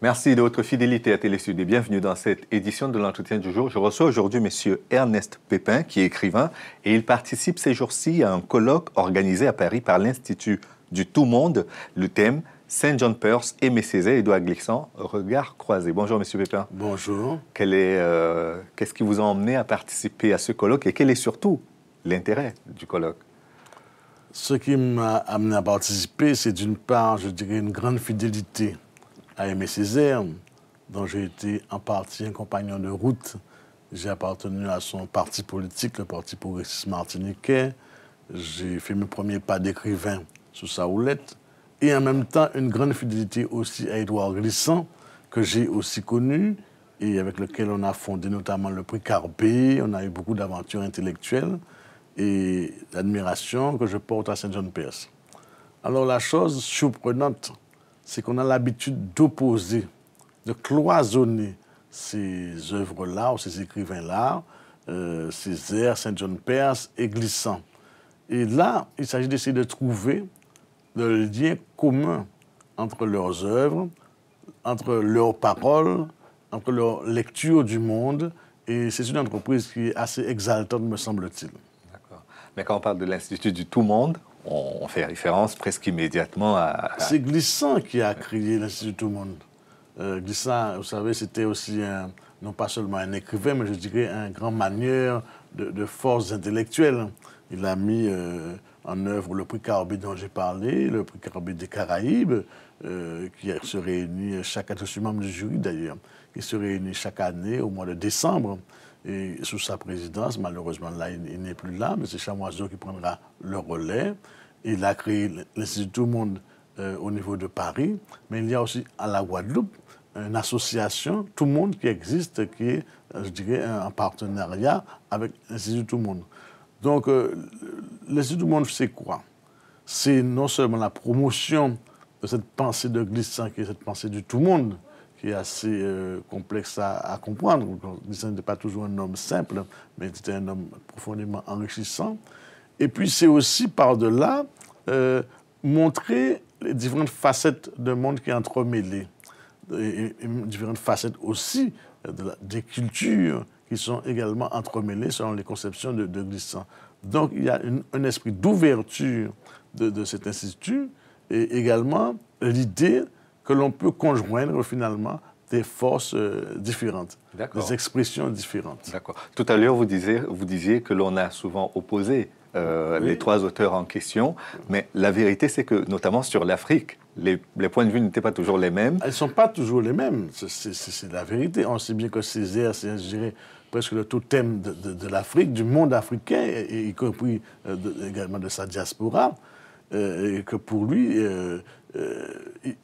Merci de votre fidélité à Télésud et bienvenue dans cette édition de l'entretien du jour. Je reçois aujourd'hui M. Ernest Pépin, qui est écrivain, et il participe ces jours-ci à un colloque organisé à Paris par l'Institut du Tout-Monde. Le thème, Saint John Perse, Aimé Césaire, Édouard Glissant, regard croisé. Bonjour M. Pépin. Bonjour. Qu'est-ce qui vous a emmené à participer à ce colloque et quel est surtout l'intérêt du colloque? Ce qui m'a amené à participer, c'est d'une part, je dirais, une grande fidélité à Aimé Césaire, dont j'ai été en partie un compagnon de route. J'ai appartenu à son parti politique, le Parti progressiste martiniquais. J'ai fait mes premiers pas d'écrivain sous sa houlette. Et en même temps, une grande fidélité aussi à Édouard Glissant, que j'ai aussi connu et avec lequel on a fondé notamment le prix Carpé. On a eu beaucoup d'aventures intellectuelles et l'admiration que je porte à Saint John Perse. Alors la chose surprenante, c'est qu'on a l'habitude d'opposer, de cloisonner ces œuvres-là ou ces écrivains-là, Césaire, Saint John Perse et Glissant. Et là, il s'agit d'essayer de trouver le lien commun entre leurs œuvres, entre leurs paroles, entre leur lecture du monde. Et c'est une entreprise qui est assez exaltante, me semble-t-il. D'accord. Mais quand on parle de l'Institut du Tout-Monde, on fait référence presque immédiatement à... C'est Glissant qui a créé l'Institut du Tout-Monde. Glissant, vous savez, c'était aussi non pas seulement un écrivain, mais je dirais un grand manieur de forces intellectuelles. Il a mis en œuvre le prix Carpé dont j'ai parlé, le prix Carpé des Caraïbes, qui se réunit chaque année, je suis membre du jury d'ailleurs, qui se réunit chaque année au mois de décembre. Et sous sa présidence, malheureusement, là, il n'est plus là, mais c'est Chamoiseau qui prendra le relais. Il a créé l'Institut Tout-Monde au niveau de Paris, mais il y a aussi à la Guadeloupe une association Tout-Monde qui existe, qui est, je dirais, en partenariat avec l'Institut Tout-Monde. Donc, l'Institut Tout-Monde, c'est quoi? C'est non seulement la promotion de cette pensée de Glissant, qui est cette pensée du Tout-Monde, qui est assez complexe à comprendre. Glissant n'était pas toujours un homme simple, mais c'était un homme profondément enrichissant. Et puis, c'est aussi, par-delà, montrer les différentes facettes d'un monde qui est entremêlé. Et différentes facettes aussi des cultures qui sont également entremêlées selon les conceptions de Glissant. Donc, il y a un esprit d'ouverture de cet institut et également l'idée que l'on peut conjoindre finalement des forces différentes, des expressions différentes. D'accord. Tout à l'heure, vous disiez que l'on a souvent opposé les trois auteurs en question, mais la vérité, c'est que, notamment sur l'Afrique, les points de vue n'étaient pas toujours les mêmes. Elles ne sont pas toujours les mêmes, c'est la vérité. On sait bien que Césaire, c'est, je dirais, presque le totem de l'Afrique, du monde africain, y compris également de sa diaspora, et que pour lui,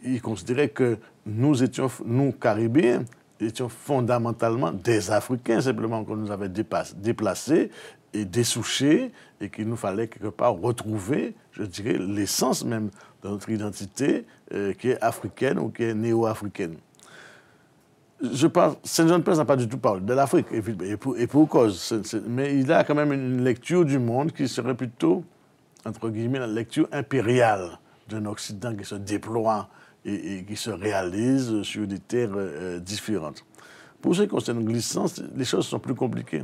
il considérait que nous, Caribéens, étions fondamentalement des Africains, simplement qu'on nous avait déplacés et dessouchés, et qu'il nous fallait quelque part retrouver, je dirais, l'essence même de notre identité qui est africaine ou qui est néo-africaine. Je pense, Saint John Perse n'a pas du tout parlé de l'Afrique, et pour cause. Mais il a quand même une lecture du monde qui serait plutôt, entre guillemets, la lecture impériale d'un Occident qui se déploie et qui se réalise sur des terres différentes. Pour ce qui concerne Glissant, les choses sont plus compliquées.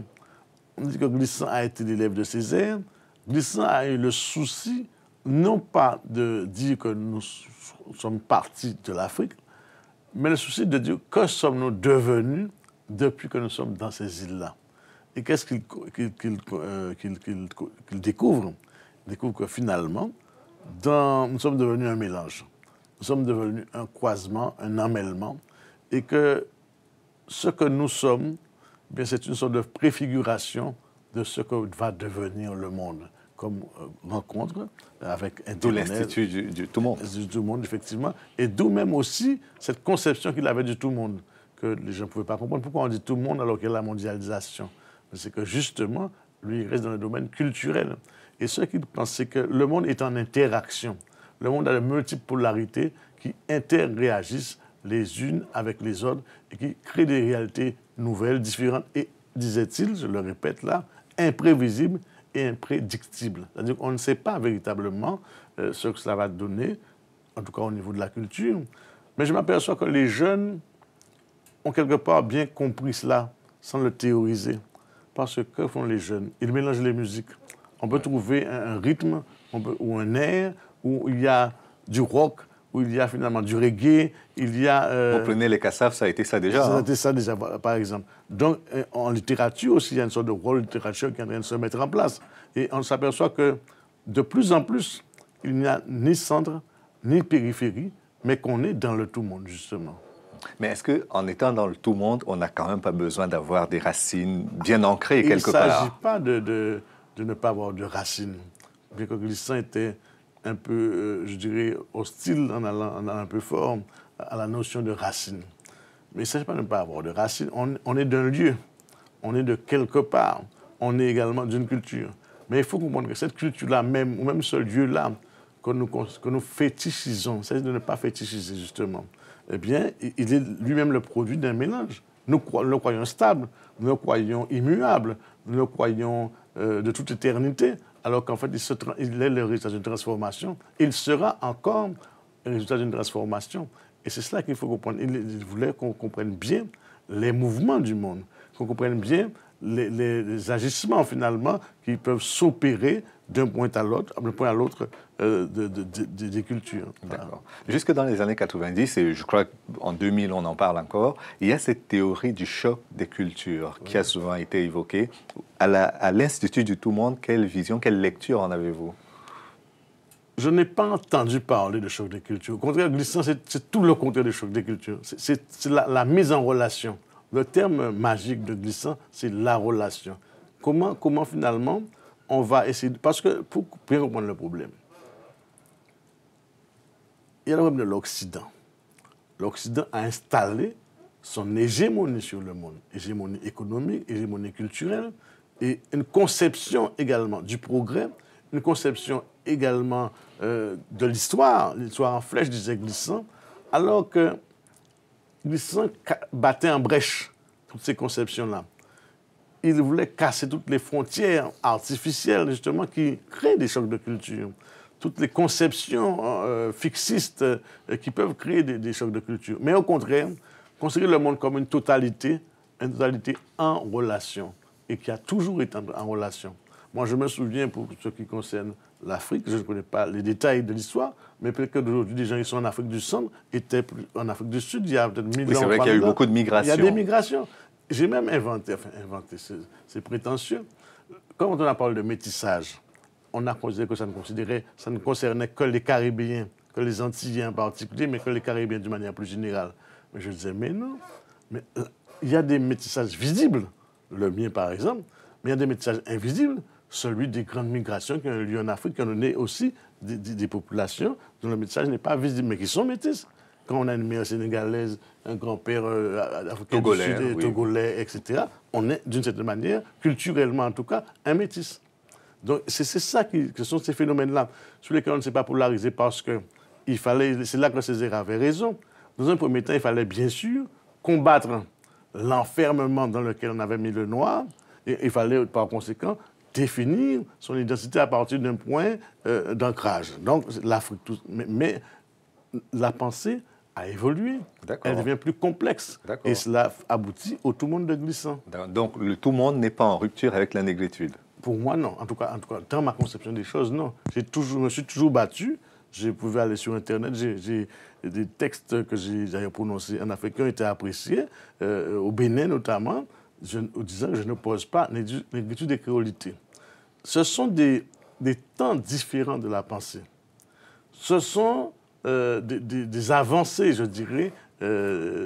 On dit que Glissant a été l'élève de Césaire. Glissant a eu le souci, non pas de dire que nous sommes partis de l'Afrique, mais le souci de dire que sommes-nous devenus depuis que nous sommes dans ces îles-là. Et qu'est-ce qu'il découvre? Il découvre que finalement, nous sommes devenus un mélange. Nous sommes devenus un croisement, un emmêlement, et que ce que nous sommes, bien, c'est une sorte de préfiguration de ce que va devenir le monde, comme rencontre avec Internet. D'où l'Institut du Tout-Monde. L'Institut du Tout-Monde, effectivement. Et d'où même aussi cette conception qu'il avait du Tout-Monde, que les gens ne pouvaient pas comprendre. Pourquoi on dit Tout-Monde alors qu'il y a la mondialisation? C'est que justement, lui, il reste dans le domaine culturel. Et ce qu'il pense, c'est que le monde est en interaction. Le monde a de multiples polarités qui interréagissent les unes avec les autres et qui créent des réalités nouvelles, différentes et, disait-il, je le répète là, imprévisibles et imprédictibles. C'est-à-dire qu'on ne sait pas véritablement ce que cela va donner, en tout cas au niveau de la culture. Mais je m'aperçois que les jeunes ont quelque part bien compris cela, sans le théoriser. Parce que font les jeunes? Ils mélangent les musiques. On peut trouver un rythme ou un air où il y a du rock, où il y a finalement du reggae, il y a... Vous prenez les Cassaves, ça a été ça déjà. Ça a Hein? été ça déjà, par exemple. Donc, en littérature aussi, il y a une sorte de rôle de littérature qui est en train de se mettre en place. Et on s'aperçoit que de plus en plus, il n'y a ni centre, ni périphérie, mais qu'on est dans le tout-monde, justement. Mais est-ce qu'en étant dans le tout-monde, on n'a quand même pas besoin d'avoir des racines bien ancrées quelque part? Il ne s'agit pas de ne pas avoir de racines. Bien que Glissant était un peu, je dirais, hostile en allant un peu fort à la notion de racines. Mais il ne s'agit pas de ne pas avoir de racines. On est d'un lieu, on est de quelque part, on est également d'une culture. Mais il faut comprendre que cette culture-là même, ou même ce lieu-là, que nous fétichisons, c'est de ne pas fétichiser justement, eh bien, il est lui-même le produit d'un mélange. Nous le croyons stable, nous le croyons immuable, nous le croyons de toute éternité, alors qu'en fait, il est le résultat d'une transformation. Il sera encore le résultat d'une transformation. Et c'est cela qu'il faut comprendre. Il voulait qu'on comprenne bien les mouvements du monde, qu'on comprenne bien les agissements, finalement, qui peuvent s'opérer d'un point à l'autre des cultures. D'accord. Jusque dans les années 90, et je crois qu'en 2000, on en parle encore, il y a cette théorie du choc des cultures qui a souvent été évoquée. À l'Institut du Tout-Monde, quelle vision, quelle lecture en avez-vous? Je n'ai pas entendu parler de choc des cultures. Au contraire, Glissant, c'est tout le contraire du choc des cultures. C'est la mise en relation. Le terme magique de Glissant, c'est la relation. Comment finalement on va essayer... Parce que, pour bien comprendre le problème, il y a le problème de l'Occident. L'Occident a installé son hégémonie sur le monde, hégémonie économique, hégémonie culturelle, et une conception également du progrès, une conception également de l'histoire en flèche, disait Glissant, alors que Glissant battait en brèche toutes ces conceptions-là. Il voulait casser toutes les frontières artificielles, justement, qui créent des chocs de culture. Toutes les conceptions fixistes qui peuvent créer des chocs de culture. Mais au contraire, considérer le monde comme une totalité en relation, et qui a toujours été en relation. Moi, je me souviens, pour ce qui concerne l'Afrique, je ne connais pas les détails de l'histoire, mais peut-être qu'aujourd'hui, des gens qui sont en Afrique du Centre étaient en Afrique du Sud, il y a peut-être 1000 ans. Oui, c'est vrai qu'il y a eu beaucoup de migrations. Il y a des migrations. J'ai même inventé, c'est prétentieux. Quand on a parlé de métissage, on a considéré que ça ne concernait que les Caribéens, que les Antillais en particulier, mais que les Caribéens d'une manière plus générale. Mais je disais, mais non. Mais il y a des métissages visibles, le mien par exemple, mais il y a des métissages invisibles, celui des grandes migrations qui ont eu lieu en Afrique, qui ont donné aussi des populations dont le métissage n'est pas visible, mais qui sont métisses. Quand on a une mère sénégalaise, un grand-père africain du Sud, oui. togolais, etc., on est, d'une certaine manière, culturellement en tout cas, un métis. Donc c'est ça que sont ces phénomènes-là, sur lesquels on ne s'est pas polarisé parce que c'est là que Césaire avait raison. Dans un premier temps, il fallait bien sûr combattre l'enfermement dans lequel on avait mis le noir, et il fallait par conséquent définir son identité à partir d'un point d'ancrage. Donc l'Afrique, mais la pensée a évolué, elle devient plus complexe, et cela aboutit au tout-monde de Glissant. Donc le tout-monde n'est pas en rupture avec la négritude? Pour moi, non. En tout cas, dans ma conception des choses, non. Je me suis toujours battu. Je pouvais aller sur Internet. J'ai des textes que j'ai d'ailleurs prononcés en africain ont été appréciés, au Bénin notamment, en disant que je n'oppose pas négritude et créolité. Ce sont des temps différents de la pensée. Ce sont des avancées, je dirais,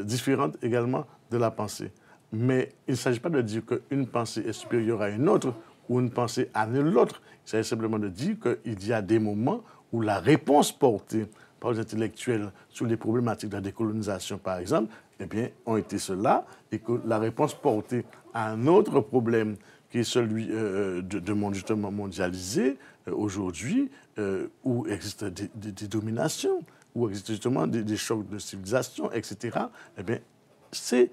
différentes également de la pensée. Mais il ne s'agit pas de dire qu'une pensée est supérieure à une autre, ou une pensée annule l'autre. Il s'agit simplement de dire qu'il y a des moments où la réponse portée par les intellectuels sur les problématiques de la décolonisation, par exemple, eh bien, ont été ceux-là, et que la réponse portée à un autre problème, qui est celui de monde justement mondialisé, aujourd'hui, où existent des dominations, où existent justement des chocs de civilisation, etc., eh bien, c'est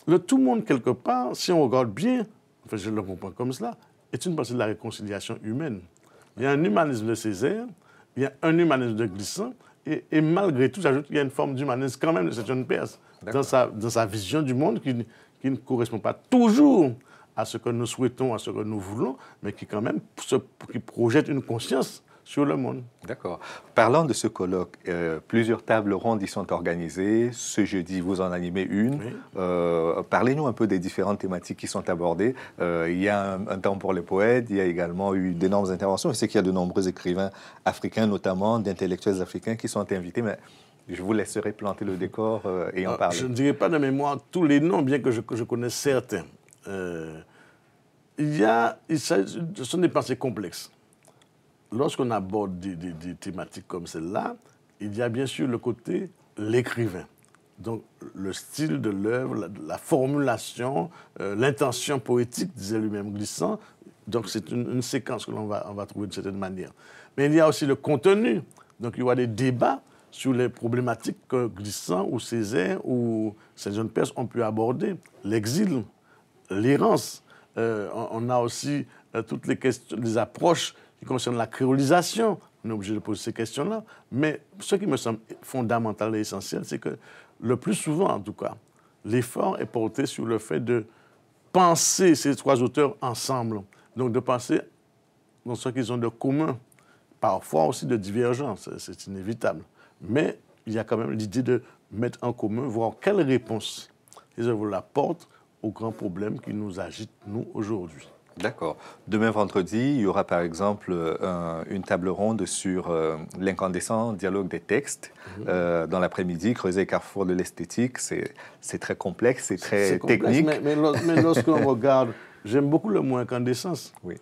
le tout-monde, quelque part, si on regarde bien, enfin, je le comprends comme cela, est une partie de la réconciliation humaine. Il y a un humanisme de Césaire, il y a un humanisme de Glissant, Et malgré tout, j'ajoute qu'il y a une forme d'humanisme quand même de cette jeune Perse dans sa vision du monde qui ne correspond pas toujours à ce que nous souhaitons, à ce que nous voulons, mais qui quand même qui projette une conscience sur le monde. D'accord. Parlant de ce colloque, plusieurs tables rondes y sont organisées. Ce jeudi, vous en animez une. Oui. Parlez-nous un peu des différentes thématiques qui sont abordées. Il y a un temps pour les poètes, il y a également eu d'énormes interventions. Je sais qu'il y a de nombreux écrivains africains, notamment d'intellectuels africains qui sont invités, mais je vous laisserai planter le décor et en parler. Je ne dirai pas de mémoire tous les noms, bien que je connaisse certains. Ce sont des pensées complexes. Lorsqu'on aborde des thématiques comme celle-là, il y a bien sûr le côté l'écrivain. Donc, le style de l'œuvre, la formulation, l'intention poétique, disait lui-même Glissant. Donc, c'est une séquence que l'on va trouver d'une certaine manière. Mais il y a aussi le contenu. Donc, il y aura des débats sur les problématiques que Glissant ou Césaire ou ces jeunes Perses ont pu aborder. L'exil, l'errance. On a aussi toutes les questions, les approches qui concernent la créolisation. On est obligé de poser ces questions-là. Mais ce qui me semble fondamental et essentiel, c'est que le plus souvent, en tout cas, l'effort est porté sur le fait de penser ces trois auteurs ensemble. Donc de penser dans ce qu'ils ont de commun. Parfois aussi de divergence, c'est inévitable. Mais il y a quand même l'idée de mettre en commun, voir quelle réponse les œuvres apportent aux grands problèmes qui nous agitent, nous, aujourd'hui. D'accord. Demain vendredi, il y aura par exemple une table ronde sur l'incandescent dialogue des textes. Dans l'après-midi, creuser carrefour de l'esthétique, c'est très complexe, c'est très technique. Mais lorsque l'on regarde, j'aime beaucoup le mot incandescence. Oui.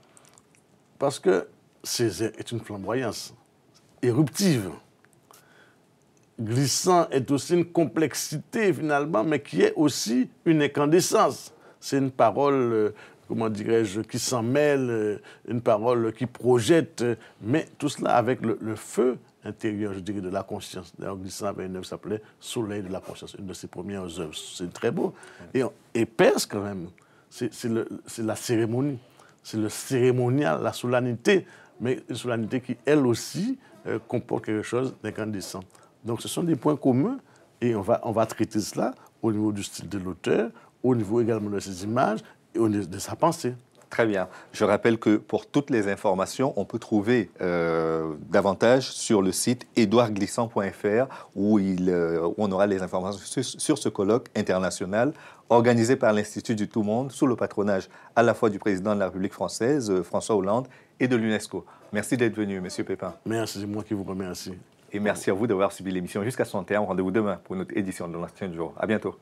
Parce que Césaire est une flamboyance éruptive. Glissant est aussi une complexité finalement, mais qui est aussi une incandescence. C'est une parole, comment dirais-je, qui s'en mêle, une parole qui projette, mais tout cela avec le feu intérieur, je dirais, de la conscience. D'ailleurs, Glissant avait une œuvre qui s'appelait Soleil de la conscience, une de ses premières œuvres. C'est très beau. Et Perse, quand même, c'est la cérémonie, c'est le cérémonial, la solennité, mais une solennité qui, elle aussi, comporte quelque chose d'incandescent. Donc, ce sont des points communs et on va traiter cela au niveau du style de l'auteur, au niveau également de ses images et au niveau de sa pensée. Très bien. Je rappelle que pour toutes les informations, on peut trouver davantage sur le site edouardglissant.fr où on aura les informations sur ce colloque international organisé par l'Institut du Tout-Monde sous le patronage à la fois du président de la République française, François Hollande, et de l'UNESCO. Merci d'être venu, Monsieur Pépin. Merci, c'est moi qui vous remercie. Et merci à vous d'avoir suivi l'émission jusqu'à son terme. Rendez-vous demain pour une autre édition de l'Entretien du jour. À bientôt.